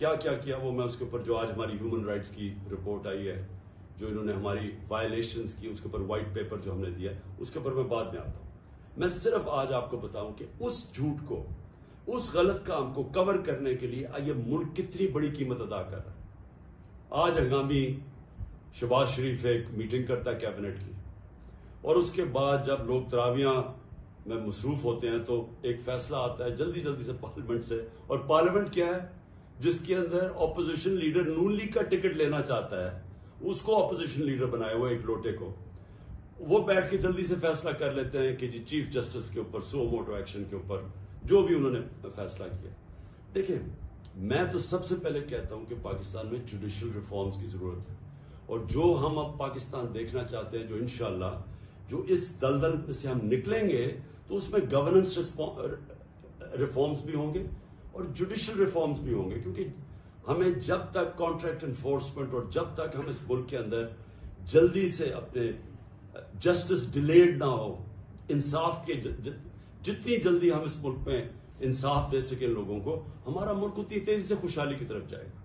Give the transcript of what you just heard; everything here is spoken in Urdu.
کیا کیا وہ میں اس کے اوپر جو آج ہماری ہیومن رائٹس کی رپورٹ آئی ہے، جو انہوں نے ہماری وائلیشنز کی، اس کے اوپر وائٹ پیپر جو ہم نے دیا، اس کے اوپر میں بعد میں آتا ہوں. میں صرف آج آپ کو بتاؤں کہ اس جھوٹ کو، اس غلط کام کو کور کرنے کے لیے یہ ملک کتنی بڑی قیمت ادا کر رہا ہے. آج ہنگامی شہباز شریف ایک میٹنگ کرتا ہے کیبنٹ کی، اور اس کے بعد جب لوگ تراویاں میں مصروف ہوتے ہیں تو ایک فیصلہ آتا ہے جلدی سے پارلیمنٹ سے. اور پارلیمنٹ کیا ہے؟ جس کے اندر اپوزیشن لیڈر نون لیگ کا ٹکٹ لینا چاہتا ہے، اس کو اپوزیشن لیڈر بنایا ہوا ایک لوٹے کو، وہ بیٹھ کے جلدی سے فیصلہ کر لیتے ہیں کہ جی چیف جسٹس کے اوپر سو موٹو ایکشن کے اوپر جو بھی انہوں نے فیصلہ کیا. دیکھیں، میں تو سب سے پہلے کہتا ہوں کہ پاکستان میں جوڈیشل ریفارمز کی ضرورت ہے، اور جو ہم اب پاکستان دیکھنا چاہتے ہیں، جو انشاءاللہ جو اس دلدل سے ہم نکلیں گے تو اس میں گورننس ریفارمز بھی ہوں گے اور جوڈیشل ریفارمز بھی ہوں گے. کیونکہ ہمیں جب تک کانٹریکٹ انفورسمنٹ اور جب تک ہم اس ملک کے اندر جلدی سے اپنے جسٹس ڈیلیڈ نہ ہو، انصاف کے جتنی جلدی ہم اس ملک میں انصاف دے سکیں لوگوں کو، ہمارا ملک اتنی تیزی سے خوشحالی کی طرف جائے گا.